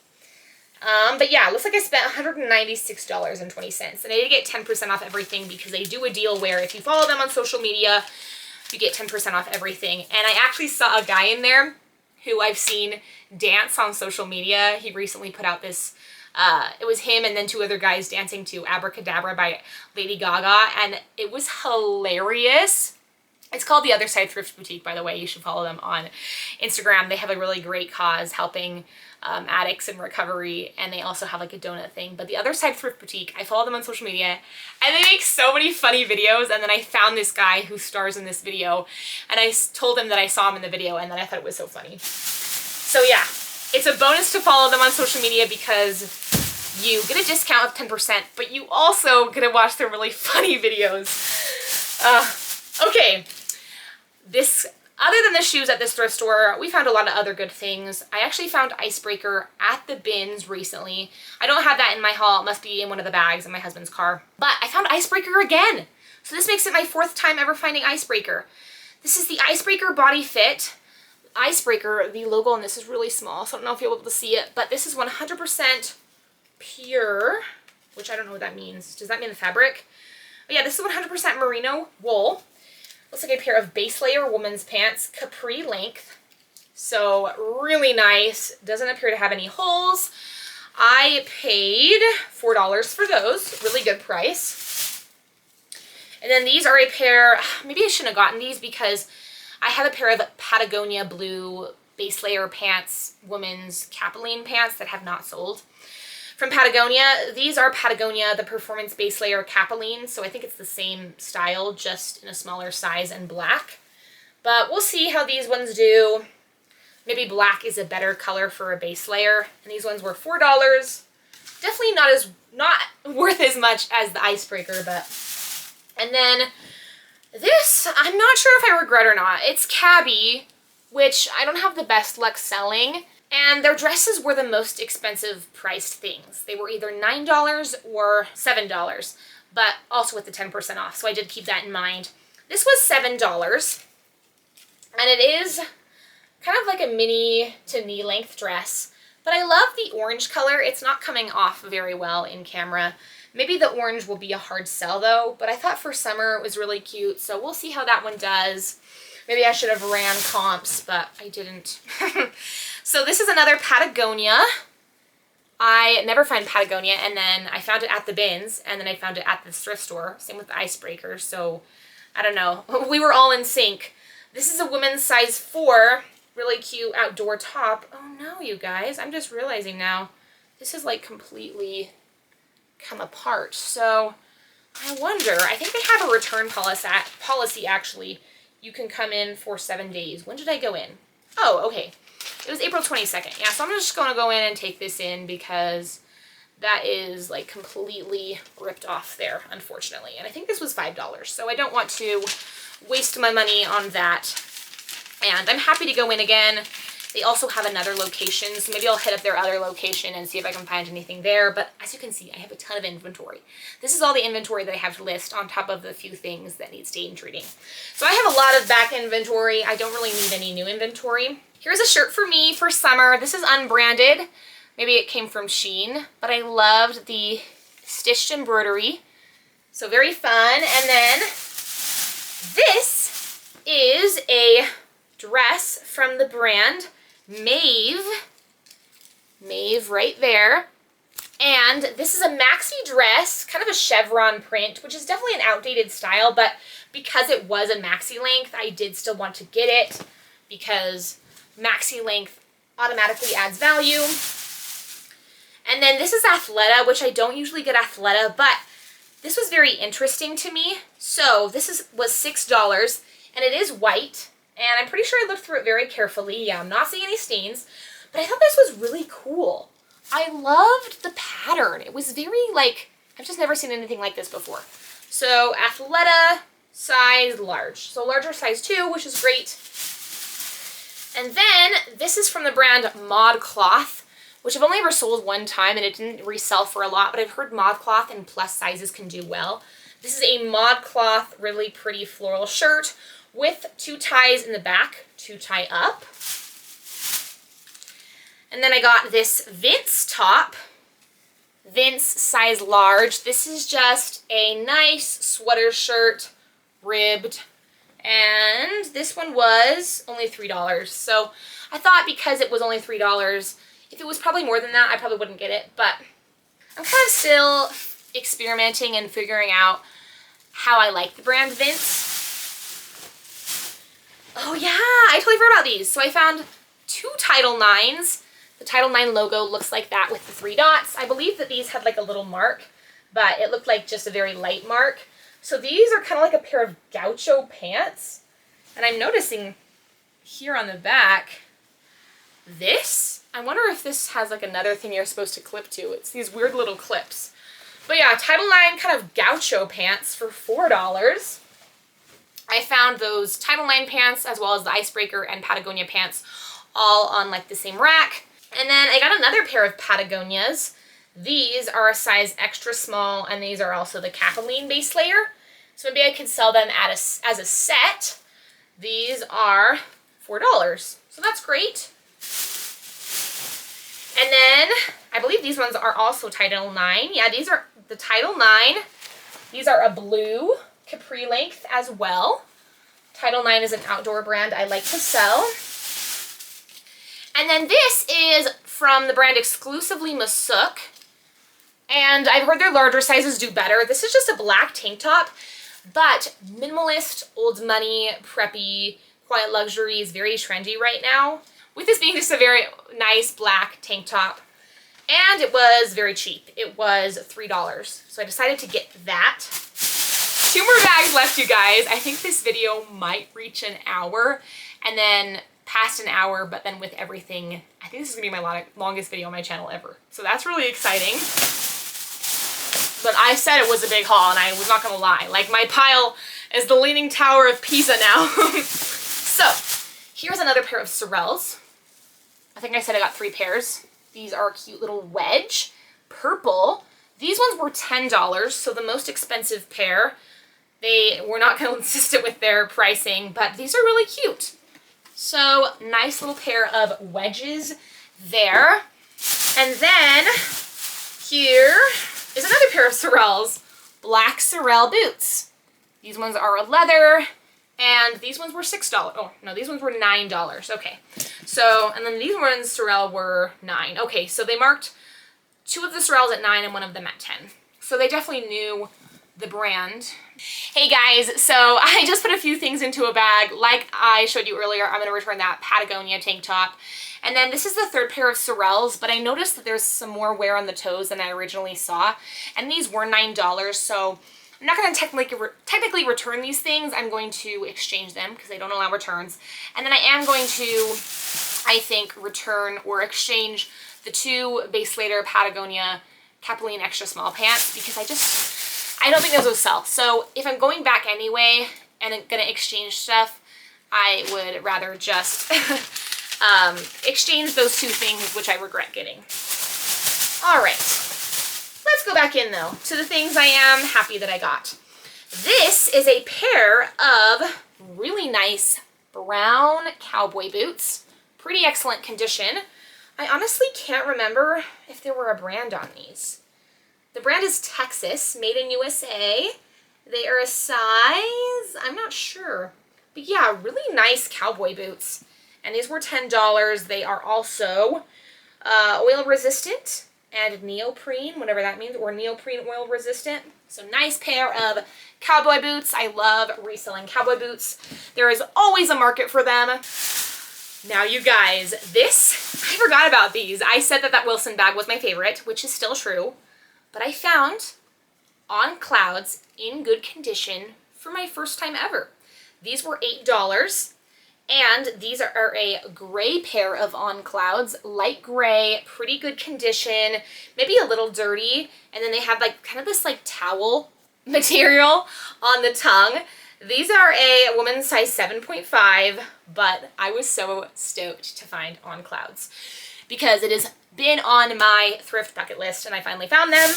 But yeah, it looks like I spent $196.20. And I did get 10% off everything because they do a deal where if you follow them on social media, you get 10% off everything. And I actually saw a guy in there who I've seen dance on social media. He recently put out this, it was him and then two other guys dancing to Abracadabra by Lady Gaga, and it was hilarious. It's called The Other Side Thrift Boutique, by the way. You should follow them on Instagram. They have a really great cause helping addicts in recovery, and they also have like a donut thing. But The Other Side Thrift Boutique, I follow them on social media, and they make so many funny videos. And then I found this guy who stars in this video, and I told him that I saw him in the video, and then I thought it was so funny. So yeah, it's a bonus to follow them on social media because you get a discount of 10%, but you also get to watch their really funny videos. Okay, other than the shoes at this thrift store, we found a lot of other good things. I actually found Icebreaker at the bins recently. I don't have that in my haul. It must be in one of the bags in my husband's car. But I found Icebreaker again. So this makes it my 4th time ever finding Icebreaker. This is the Icebreaker Body Fit. Icebreaker, the logo on this is really small, so I don't know if you'll be able to see it, but this is 100% pure, which I don't know what that means. Does that mean the fabric? But yeah, this is 100% merino wool. Looks like a pair of base layer women's pants, capri length. So really nice. Doesn't appear to have any holes. I paid $4 for those. Really good price. And then these are a pair, maybe I shouldn't have gotten these because I have a pair of Patagonia blue base layer pants, women's Capeline pants that have not sold. From Patagonia, these are Patagonia, the Performance Base Layer Capeline, so I think it's the same style, just in a smaller size and black. But we'll see how these ones do. Maybe black is a better color for a base layer, and these ones were $4. Definitely not worth as much as the Icebreaker, but... And then this, I'm not sure if I regret or not. It's Cabby, which I don't have the best luck selling. And their dresses were the most expensive priced things. They were either $9 or $7, but also with the 10% off, so I did keep that in mind. This was $7, and it is kind of like a mini to knee length dress, but I love the orange color. It's not coming off very well in camera. Maybe the orange will be a hard sell though, but I thought for summer it was really cute, so we'll see how that one does. Maybe I should have ran comps, but I didn't. So this is another Patagonia. I never find Patagonia, and then I found it at the bins, and then I found it at the thrift store. Same with the Icebreaker, so I don't know. We were all in sync. This is a women's size 4, really cute outdoor top. Oh no, you guys, I'm just realizing now. This is like completely come apart. So I wonder, I think they have a return policy actually. You can come in for 7 days. When did I go in? Oh, okay. It was April 22nd. Yeah, so I'm just going to go in and take this in because that is like completely ripped off there, unfortunately. And I think this was $5, so I don't want to waste my money on that. And I'm happy to go in again. They also have another location, so maybe I'll hit up their other location and see if I can find anything there. But as you can see, I have a ton of inventory. This is all the inventory that I have to list on top of the few things that need stain treating. So I have a lot of back inventory. I don't really need any new inventory. Here's a shirt for me for summer. This is unbranded. Maybe it came from Shein, but I loved the stitched embroidery. So very fun. And then this is a dress from the brand Maeve. Maeve right there. And this is a maxi dress, kind of a chevron print, which is definitely an outdated style, but because it was a maxi length, I did still want to get it because maxi length automatically adds value. And then this is Athleta, which I don't usually get Athleta, but this was very interesting to me. So this was $6, and it is white, and I'm pretty sure I looked through it very carefully. Yeah, I'm not seeing any stains, but I thought this was really cool. I loved the pattern. It was very like, I've just never seen anything like this before. So Athleta, size large. So larger size 2, which is great. And then this is from the brand ModCloth, which I've only ever sold one time and it didn't resell for a lot, but I've heard ModCloth in plus sizes can do well. This is a ModCloth really pretty floral shirt with 2 ties in the back to tie up. And then I got this Vince top, Vince size large. This is just a nice sweater shirt, ribbed, and this one was only $3. So I thought because it was only $3, if it was probably more than that, I probably wouldn't get it, but I'm kind of still experimenting and figuring out how I like the brand Vince. Oh yeah, I totally forgot about these. So I found 2 Title IXs. The Title IX logo looks like that with the 3 dots. I believe that these had like a little mark, but it looked like just a very light mark. So these are kind of like a pair of gaucho pants. And I'm noticing here on the back, this, I wonder if this has like another thing you're supposed to clip to. It's these weird little clips. But yeah, Title IX kind of gaucho pants for $4. I found those Title IX pants as well as the Icebreaker and Patagonia pants all on like the same rack. And then I got another pair of Patagonias. These are a size extra small, and these are also the Capilene base layer. So maybe I could sell them as a set. These are $4, so that's great. And then I believe these ones are also Title IX. Yeah, these are the Title IX. These are a blue capri length as well. Title IX is an outdoor brand I like to sell. And then this is from the brand exclusively Masuk. And I've heard their larger sizes do better. This is just a black tank top, but minimalist, old money, preppy, quiet luxury is very trendy right now. With this being just a very nice black tank top. And it was very cheap. It was $3. So I decided to get that. 2 more bags left, you guys. I think this video might reach an hour, and then past an hour, but then with everything, I think this is gonna be my longest video on my channel ever. So that's really exciting. But I said it was a big haul, and I was not gonna lie. Like, my pile is the Leaning Tower of Pisa now. So here's another pair of Sorels. I think I said I got 3 pairs. These are a cute little wedge, purple. These ones were $10, so the most expensive pair. They were not consistent with their pricing, but these are really cute. So nice little pair of wedges there. And then here is another pair of Sorels, black Sorel boots. These ones are a leather, and these ones were $6. Oh, no, these ones were $9. Okay. So, and then these ones, Sorel, were $9. Okay, so they marked 2 of the Sorels at $9 and 1 of them at $10. So they definitely knew the brand. Hey guys, so I just put a few things into a bag. Like I showed you earlier, I'm going to return that Patagonia tank top. And then this is the 3rd pair of Sorels, but I noticed that there's some more wear on the toes than I originally saw. And these were $9, so I'm not going to technically return these things. I'm going to exchange them because they don't allow returns. And then I am going to, I think, return or exchange the 2 base layer Patagonia Capilene extra small pants because I don't think those will sell. So if I'm going back anyway and I'm going to exchange stuff, I would rather just exchange those 2 things, which I regret getting. All right. Let's go back in, though, to the things I am happy that I got. This is a pair of really nice brown cowboy boots. Pretty excellent condition. I honestly can't remember if there were a brand on these. The brand is Texas, made in USA. They are a size, I'm not sure. But yeah, really nice cowboy boots. And these were $10. They are also oil resistant and neoprene, whatever that means, or neoprene oil resistant. So nice pair of cowboy boots. I love reselling cowboy boots. There is always a market for them. Now you guys, I forgot about these. I said that Wilson bag was my favorite, which is still true. But I found On Clouds in good condition for my first time ever. These were $8. And these are a gray pair of On Clouds, light gray, pretty good condition, maybe a little dirty. And then they have like kind of this like towel material on the tongue. These are a woman's size 7.5, but I was so stoked to find On Clouds because it has been on my thrift bucket list and I finally found them.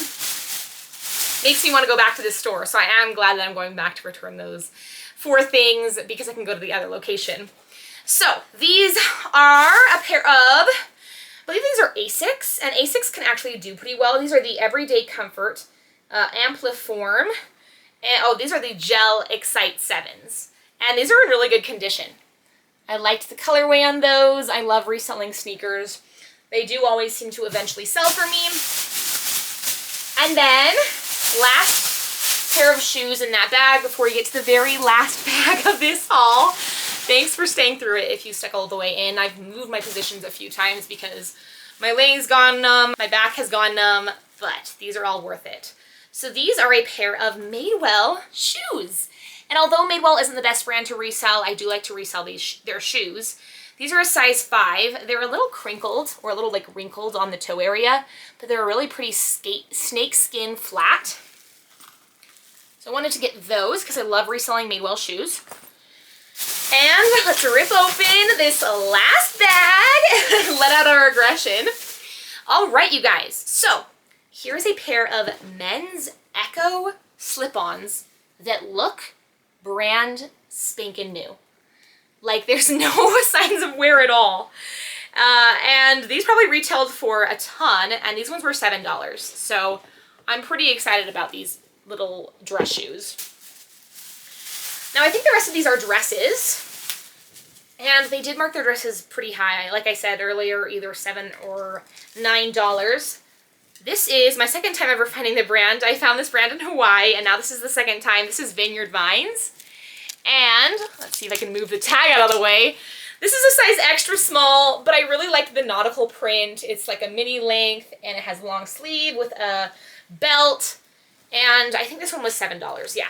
Makes me want to go back to this store, so I am glad that I'm going back to return those 4 things because I can go to the other location. So these are a pair of believe these are Asics, and Asics can actually do pretty well. These are the Everyday Comfort Ampliform, and oh, these are the Gel Excite 7s, and these are in really good condition. I liked the colorway on those. I love reselling sneakers. They do always seem to eventually sell for me. And then, last pair of shoes in that bag before you get to the very last bag of this haul. Thanks for staying through it if you stuck all the way in. I've moved my positions a few times because my leg's gone numb, my back has gone numb, but these are all worth it. So these are a pair of Madewell shoes. And although Madewell isn't the best brand to resell, I do like to resell their shoes. These are a size 5. They're a little crinkled, or a little like wrinkled on the toe area, but they're a really pretty snake skin flat. So I wanted to get those because I love reselling Madewell shoes. And let's rip open this last bag, let out our aggression. All right, you guys. So here's a pair of men's Echo slip-ons that look brand spanking new. Like there's no signs of wear at all. And these probably retailed for a ton, and these ones were $7. So I'm pretty excited about these little dress shoes. Now I think the rest of these are dresses, and they did mark their dresses pretty high. Like I said earlier, either $7 or $9. This is my second time ever finding the brand. I found this brand in Hawaii, and now this is the second time. This is Vineyard Vines. And let's see if I can move the tag out of the way. This is a size extra small, but I really like the nautical print. It's like a mini length, and it has a long sleeve with a belt. And I think this one was $7, yeah.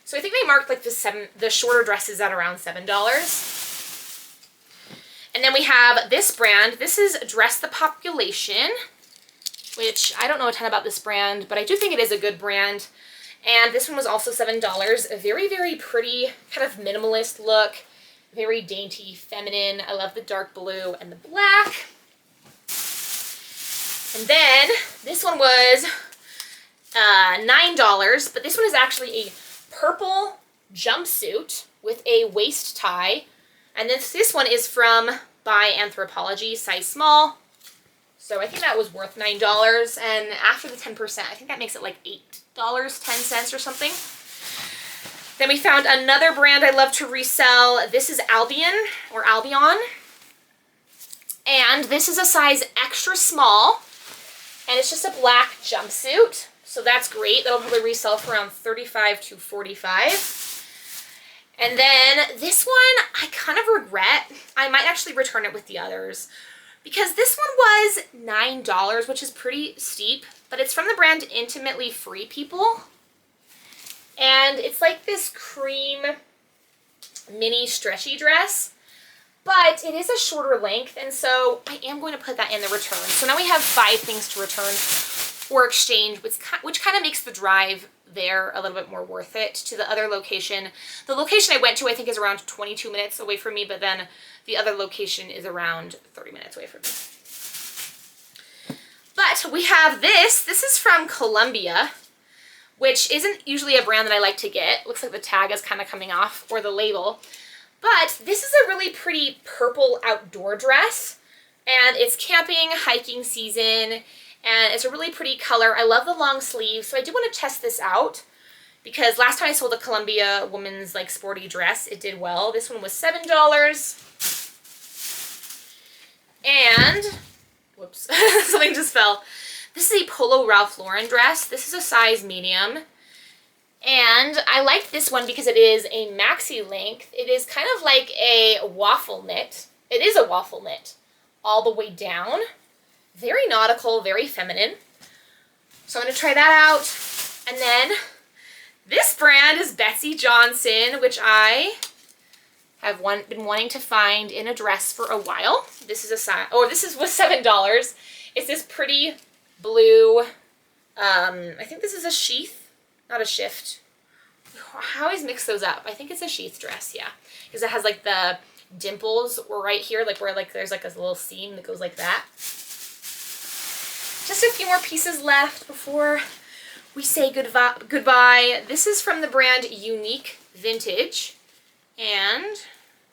So I think they marked like the shorter dresses at around $7. And then we have this brand. This is Dress the Population, which I don't know a ton about this brand, but I do think it is a good brand. And this one was also $7. A very, very pretty kind of minimalist look. Very dainty, feminine. I love the dark blue and the black. And then this one was $9, but this one is actually a purple jumpsuit with a waist tie. And this one is from By Anthropologie, size small. So I think that was worth $9. And after the 10%, I think that makes it like $8.10 or something. Then we found another brand I love to resell. This is Albion. And this is a size extra small. And it's just a black jumpsuit. So that's great. That'll probably resell for around $35 to $45. And then this one, I kind of regret. I might actually return it with the others, because this one was $9, which is pretty steep, but it's from the brand Intimately Free People. And it's like this cream mini stretchy dress, but it is a shorter length, and so I am going to put that in the return. So now we have 5 things to return or exchange, which kind of makes the drive there a little bit more worth it to the other location. The location I went to, I think, is around 22 minutes away from me, but then the other location is around 30 minutes away from me. But we have this. This is from Columbia, which isn't usually a brand that I like to get. Looks like the tag is kind of coming off, or the label. But this is a really pretty purple outdoor dress, and it's camping, hiking season, and it's a really pretty color. I love the long sleeves, so I do want to test this out, because last time I sold a Columbia woman's like sporty dress, it did well. This one was $7. And, whoops, something just fell. This is a Polo Ralph Lauren dress. This is a size medium. And I like this one because it is a maxi length. It is kind of like a waffle knit. It is a waffle knit all the way down. Very nautical, very feminine. So I'm going to try that out. And then this brand is Betsy Johnson, which I have been wanting to find in a dress for a while. This is was $7. It's this pretty blue, I think this is a sheath, not a shift. I always mix those up. I think it's a sheath dress, yeah. Because it has like the dimples right here, like where like there's like a little seam that goes like that. Just a few more pieces left before we say goodbye. This is from the brand Unique Vintage. And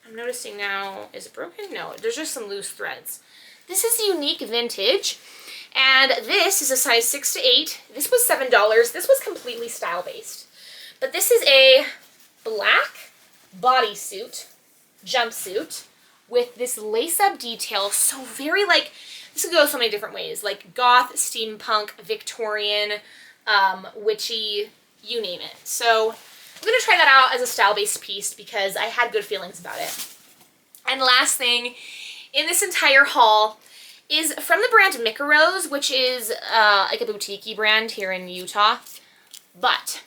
I'm noticing now, is it broken? No, there's just some loose threads. This is Unique Vintage, and this is a size 6 to 8. This was $7. This was completely style-based. But this is a black bodysuit, jumpsuit, with this lace-up detail. So very like, this could go so many different ways, like goth, steampunk, Victorian, witchy, you name it. So I'm going to try that out as a style-based piece because I had good feelings about it. And last thing in this entire haul is from the brand Micros, which is like a boutique-y brand here in Utah. But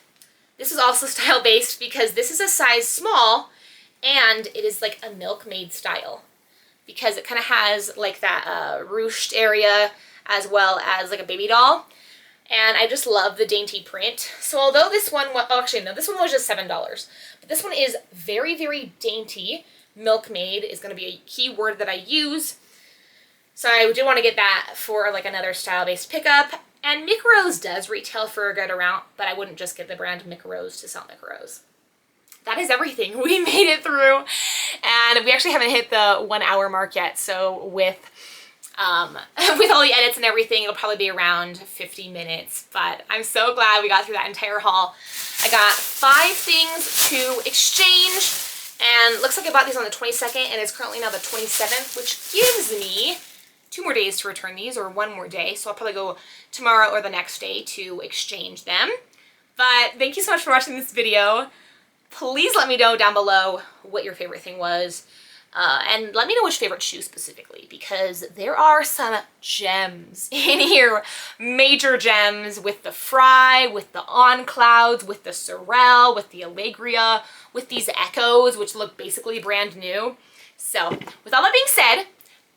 this is also style-based because this is a size small and it is like a milkmaid style because it kind of has like that ruched area as well as like a baby doll. And I just love the dainty print. So although this one, actually no, this one was just $7. But this one is very, very dainty. Milkmaid is going to be a key word that I use. So I do want to get that for like another style-based pickup. And Micros does retail for a good amount, but I wouldn't just get the brand Micros to sell Micros. That is everything. We made it through. And we actually haven't hit the 1 hour mark yet. So with all the edits and everything, it'll probably be around 50 minutes. But I'm so glad we got through that entire haul. I got 5 things to exchange. And looks like I bought these on the 22nd and it's currently now the 27th, which gives me 2 more days to return these, or 1 more day. So I'll probably go tomorrow or the next day to exchange them. But thank you so much for watching this video. Please let me know down below what your favorite thing was. And let me know which favorite shoe specifically, because there are some gems in here. Major gems with the Fry, with the On Clouds, with the Sorel, with the Allegria, with these Echoes, which look basically brand new. So with all that being said,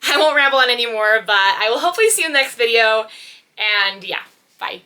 I won't ramble on anymore, but I will hopefully see you in the next video. And yeah, bye.